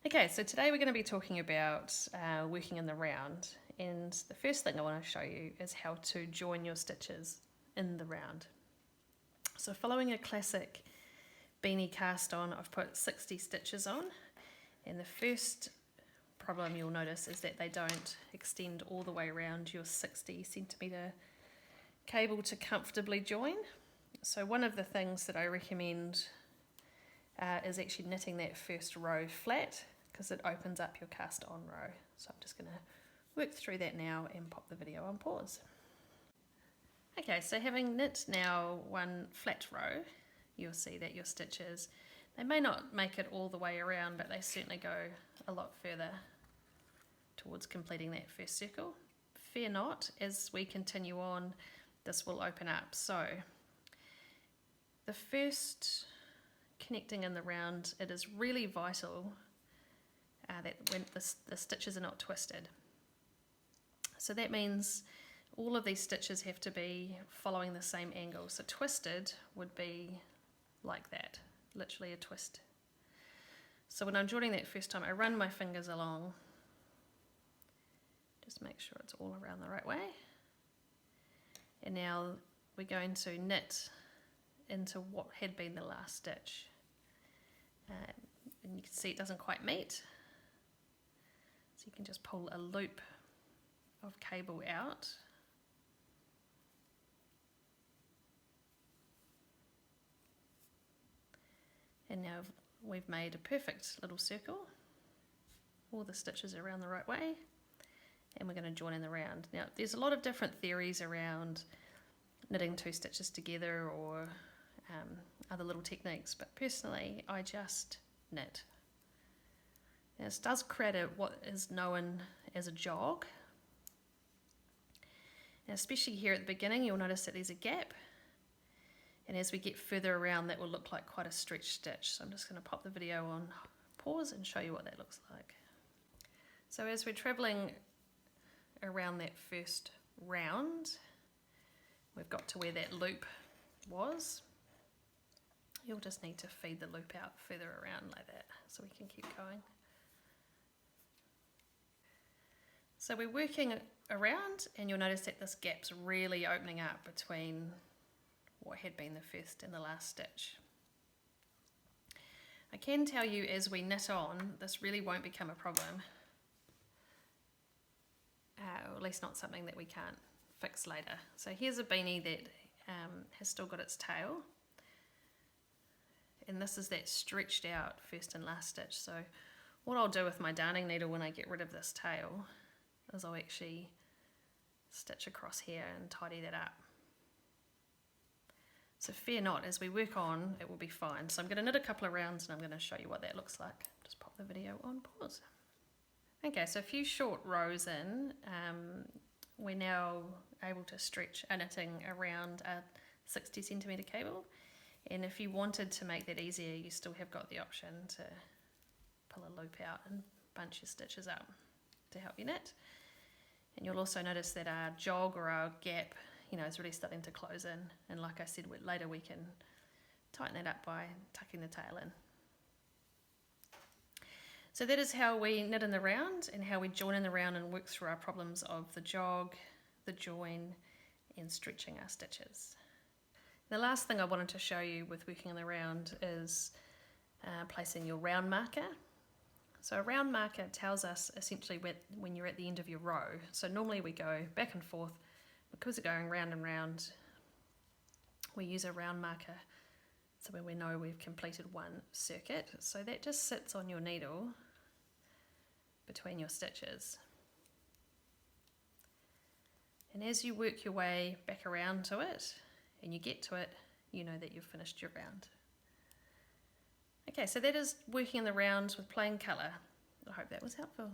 Okay, so today we're going to be talking about working in the round, and the first thing I want to show you is how to join your stitches in the round. So following a classic beanie cast on, I've put 60 stitches on, and the first problem you'll notice is that they don't extend all the way around your 60 centimetre cable to comfortably join. So one of the things that I recommend is actually knitting that first row flat, because it opens up your cast on row. So I'm just going to work through that now and pop the video on pause. Okay, so having knit now one flat row, you'll see that your stitches, they may not make it all the way around, but they certainly go a lot further towards completing that first circle. Fear not, as we continue on, this will open up. So the first connecting in the round, it is really vital that when the stitches are not twisted. So that means all of these stitches have to be following the same angle. So twisted would be like that, literally a twist. So when I'm joining that first time, I run my fingers along, just make sure it's all around the right way. And now we're going to knit into what had been the last stitch. And you can see it doesn't quite meet. So you can just pull a loop of cable out. And now we've made a perfect little circle. All the stitches are around the right way. And we're going to join in the round. Now there's a lot of different theories around knitting two stitches together or other little techniques, but personally I just knit. Now, this does create what is known as a jog. Now, especially here at the beginning, you'll notice that there's a gap, and as we get further around that will look like quite a stretched stitch. So I'm just going to pop the video on pause and show you what that looks like. So as we're travelling around that first round, we've got to where that loop was. You'll just need to feed the loop out further around like that so we can keep going. So we're working around, and you'll notice that this gap's really opening up between what had been the first and the last stitch. I can tell you as we knit on, this really won't become a problem, or at least not something that we can't fix later. So here's a beanie that has still got its tail, and this is that stretched out first and last stitch. So what I'll do with my darning needle when I get rid of this tail is I'll actually stitch across here and tidy that up. So fear not, as we work on, it will be fine. So I'm going to knit a couple of rounds and I'm going to show you what that looks like. Just pop the video on pause. Okay, so a few short rows in, we're now able to stretch our knitting around a 60 centimetre cable. And if you wanted to make that easier, you still have got the option to pull a loop out and bunch your stitches up to help you knit. And you'll also notice that our jog or our gap, is really starting to close in. And like I said, later we can tighten that up by tucking the tail in. So that is how we knit in the round and how we join in the round and work through our problems of the jog, the join, and stretching our stitches. The last thing I wanted to show you with working in the round is placing your round marker. So a round marker tells us essentially when you're at the end of your row. So normally we go back and forth. Because we're going round and round, we use a round marker so when we know we've completed one circuit. So that just sits on your needle between your stitches. And as you work your way back around to it and you get to it, you know that you've finished your round. Okay, so that is working in the round with plain colour. I hope that was helpful.